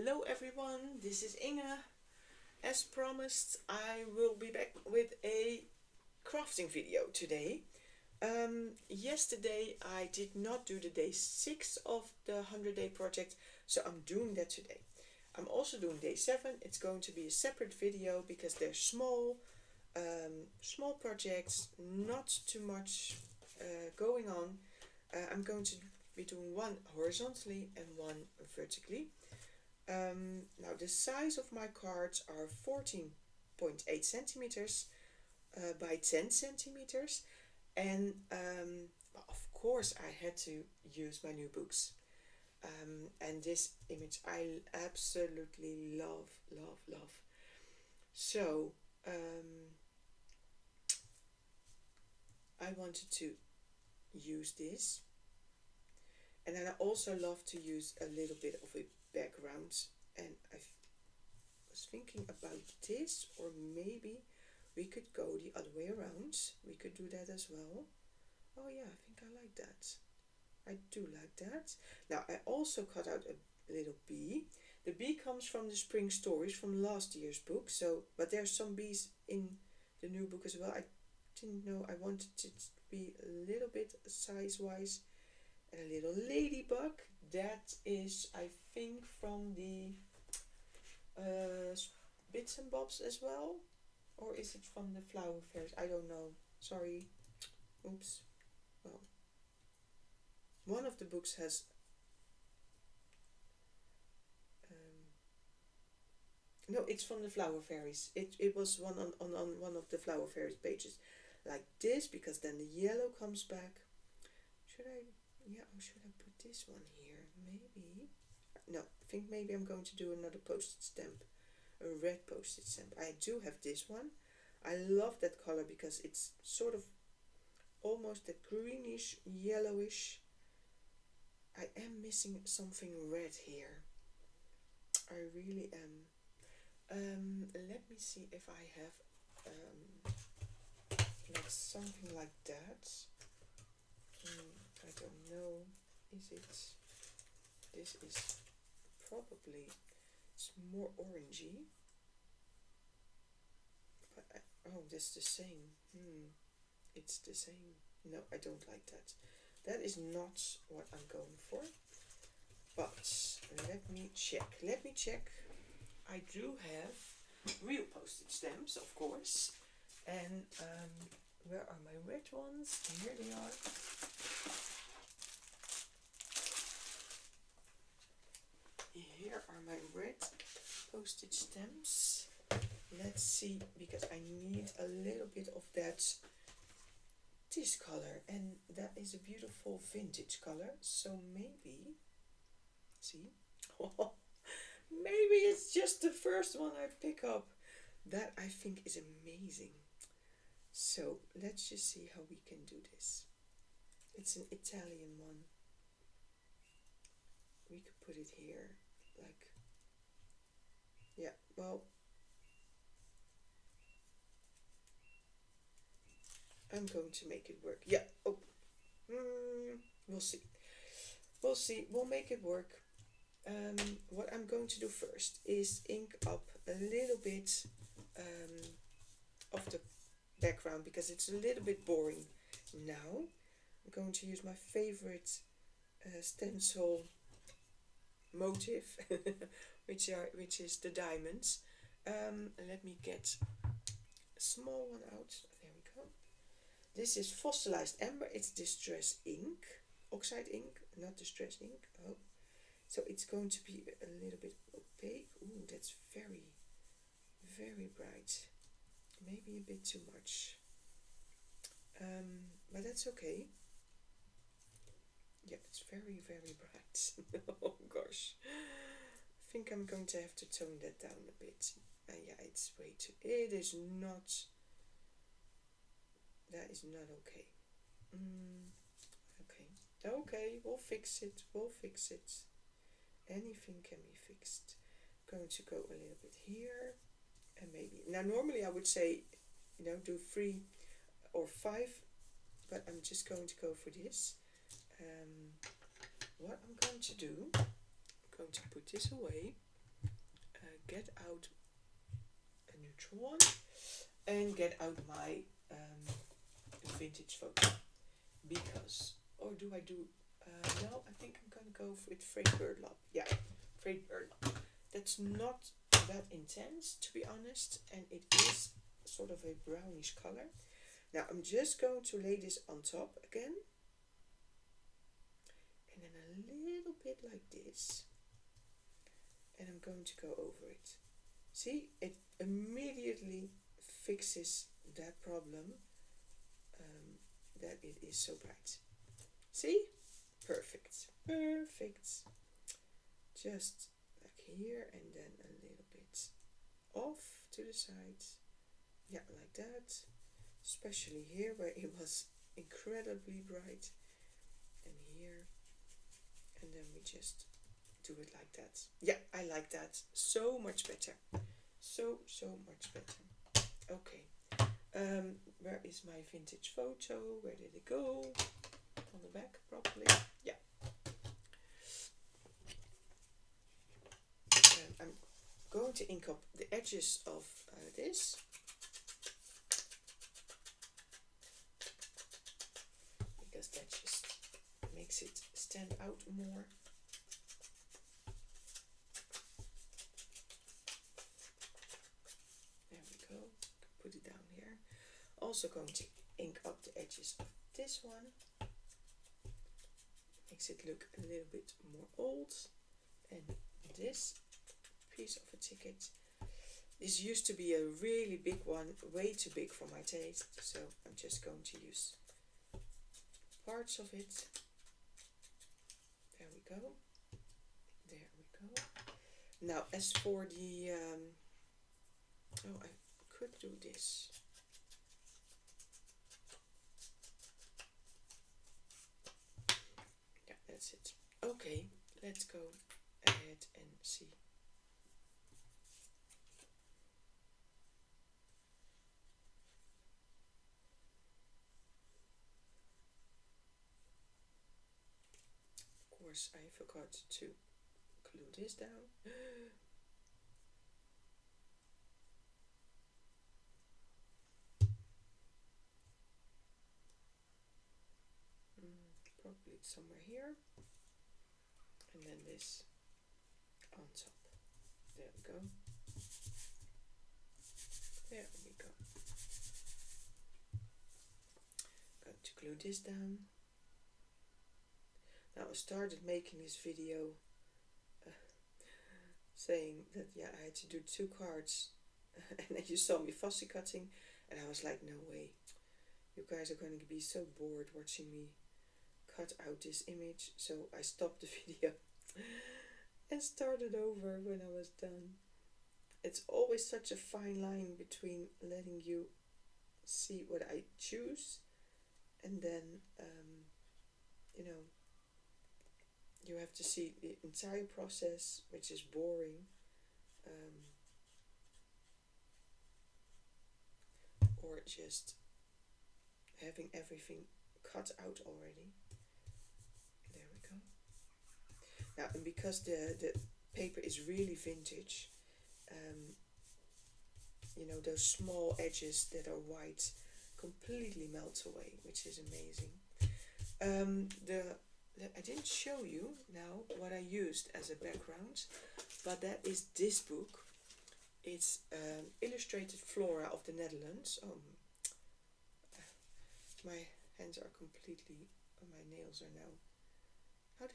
Hello everyone, this is Inge. As promised, I will be back with a crafting video today. Yesterday I did not do the day 6 of the 100-day project, so I'm doing that today. I'm also doing day 7. It's going to be a separate video because they're small projects, not too much going on. I'm going to be doing one horizontally and one vertically. Now the size of my cards are 14.8 centimeters by 10 centimeters, and of course I had to use my new books. And this image I absolutely love. So I wanted to use this, and then I also love to use a little bit of a background, and I was thinking about this, or maybe we could go the other way around. We could do that as well. Oh yeah, I think I like that. I do like that. Now I also cut out a little bee. The bee comes from the spring stories from last year's book, so but there's some bees in the new book as well. I didn't know, I wanted it to be a little bit size wise. And a little ladybug, that is I think from the bits and bobs as well, or is it from the flower fairies? I don't know, sorry, oops. Well, one of the books has no, it's from the flower fairies. It was one on one of the flower fairies pages like this, because then the yellow comes back. Should I, yeah, or should I put this one here? Maybe. No, I think maybe I'm going to do another postage stamp, a red postage stamp. I do have this one. I love that color because it's sort of almost that greenish, yellowish. I am missing something red here. I really am. Let me see if I have like something like that. I don't know. Is it? This is probably, it's more orangey. But oh, that's the same. It's the same. No, I don't like that. That is not what I'm going for. But let me check. I do have real postage stamps, of course. And where are my red ones? Here they are. Here are my red postage stamps. Let's see, because I need a little bit of this color, and that is a beautiful vintage color. So maybe, see, maybe it's just the first one I pick up. That I think is amazing. So let's just see how we can do this. It's an Italian one. We could put it here, like, yeah, well, I'm going to make it work. Yeah, oh, we'll see. We'll make it work. What I'm going to do first is ink up a little bit of the background, because it's a little bit boring now. I'm going to use my favorite stencil motif, which is the diamonds. Let me get a small one out. There we go. This is fossilized amber. It's distress ink, oxide ink, not distress ink. Oh, so it's going to be a little bit opaque. Ooh, that's very bright. Maybe a bit too much. But that's okay. Yeah, it's very bright. Oh gosh. I think I'm going to have to tone that down a bit. Yeah, it's way too. It is not. That is not okay. Okay, we'll fix it. Anything can be fixed. I'm going to go a little bit here, and maybe now normally I would say, do 3 or 5, but I'm just going to go for this. What I'm going to do, I'm going to put this away. get out a neutral one and get out my vintage photo, because, or do I do, no, I think I'm gonna go with frayed burlap. Yeah, frayed burlap. That's not that intense, to be honest, and it is sort of a brownish color. Now I'm just going to lay this on top again, and then a little bit like this, and I'm going to go over it. See, it immediately fixes that problem, that it is so bright. See? Perfect. Perfect. Just like here, and then a little bit off to the sides. Yeah, like that. Especially here where it was incredibly bright. And here. And then we just do it like that. Yeah, I like that. So much better. So much better. Okay. Where is my vintage photo? Where did it go? On the back, probably. Yeah. I'm going to ink up the edges of this. Because that just makes it stand out more. There we go. Put it down here. Also going to ink up the edges of this one. Makes it look a little bit more old. And this piece of a ticket. This used to be a really big one, way too big for my taste, so I'm just going to use parts of it. There we go. There we go. Now, as for the, oh, I could do this. Yeah, that's it. Okay, let's go ahead and see. Of course, I forgot to glue this down. Probably somewhere here, and then this on top. There we go. There we go. Going to glue this down. Now I started making this video saying that, yeah, I had to do 2 cards and then you saw me fussy cutting, and I was like, no way, you guys are going to be so bored watching me cut out this image. So I stopped the video and started over when I was done. It's always such a fine line between letting you see what I choose and then you know, you have to see the entire process, which is boring, or just having everything cut out already. There we go. Now, and because the paper is really vintage, you know, those small edges that are white completely melt away, which is amazing. I didn't show you now what I used as a background, but that is this book. It's Illustrated Flora of the Netherlands. Oh, my hands are completely, my nails are now. How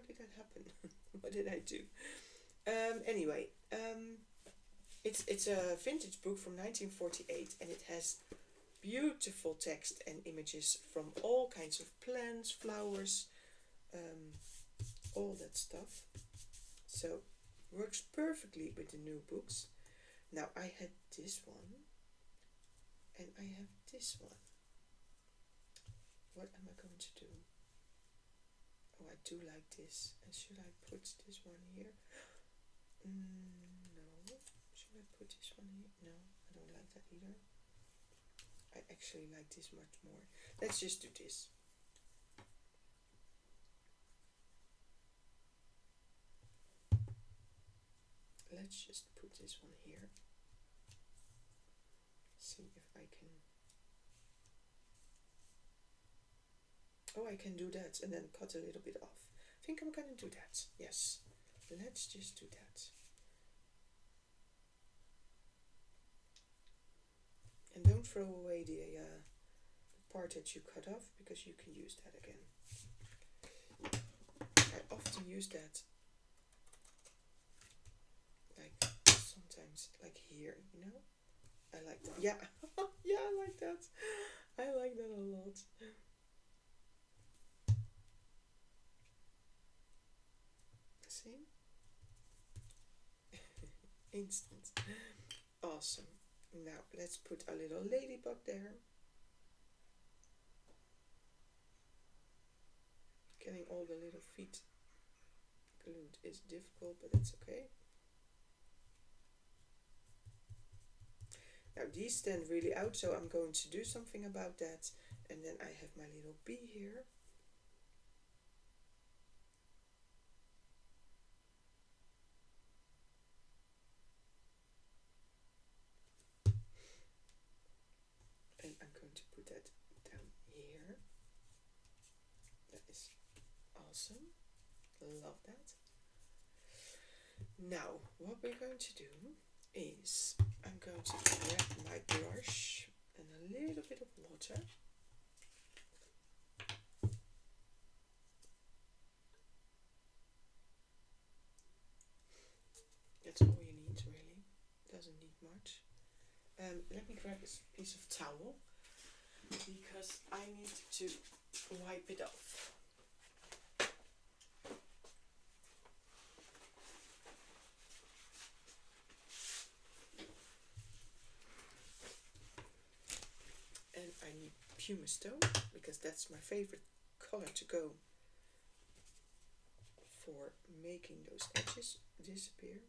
did that happen? What did I do? Anyway, it's a vintage book from 1948, and it has beautiful text and images from all kinds of plants, flowers, all that stuff. So works perfectly with the new books. Now I had this one and I have this one. What am I going to do? Oh, I do like this. And should I put this one here? No. Should I put this one here? No, I don't like that either. I actually like this much more. Let's just do this. let's just put this one here. See if I can. Oh, I can do that and then cut a little bit off. I think I'm gonna do that. Yes, let's just do that. And don't throw away the part that you cut off, because you can use that again. I often use that, like sometimes, like here, you know. I like that. Yeah, yeah, I like that. I like that a lot. See? Instant. Awesome. Now let's put a little ladybug there. Getting all the little feet glued is difficult, but it's okay. Now these stand really out, so I'm going to do something about that. And then I have my little bee here. And I'm going to put that down here. That is awesome. Love that. Now, what we're going to do is I'm going to grab my brush and a little bit of water. That's all you need, really. Doesn't need much. Let me grab this piece of towel, because I need to wipe it off. And I need pumice stone, because that's my favorite color to go for making those edges disappear,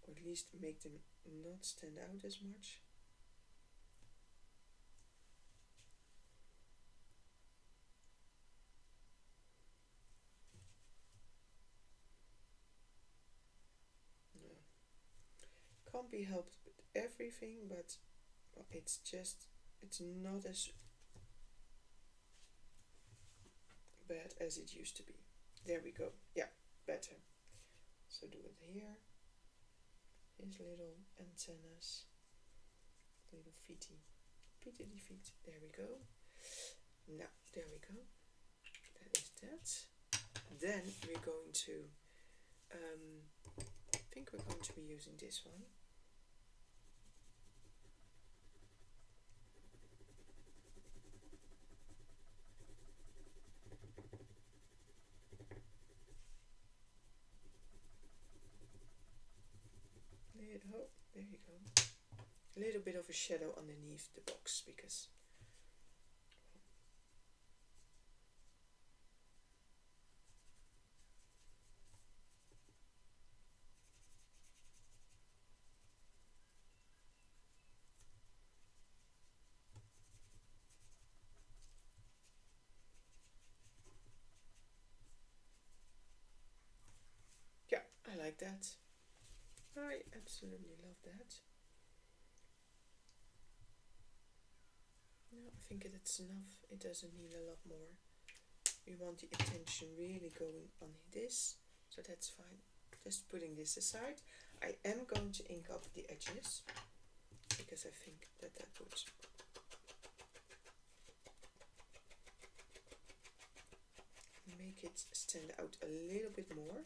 or at least make them not stand out as much. No. Can't be helped with everything, but it's not as bad as it used to be. There we go. Yeah, better. So do it here. His little antennas, little feety feet. There we go. Now, there we go. That is that. Then we're going to, I think we're going to be using this one. Oh, there you go. A little bit of a shadow underneath the box, because yeah, I like that. I absolutely love that. No, I think it's enough. It doesn't need a lot more. We want the attention really going on this, so that's fine. Just putting this aside. I am going to ink up the edges, because I think that would make it stand out a little bit more.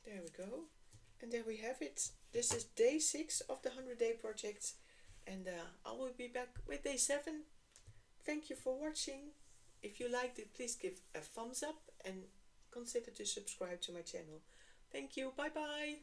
There we go. And there we have it. This is day 6 of the 100-day project. And I will be back with day 7. Thank you for watching. If you liked it, please give a thumbs up and consider to subscribe to my channel. Thank you. Bye bye.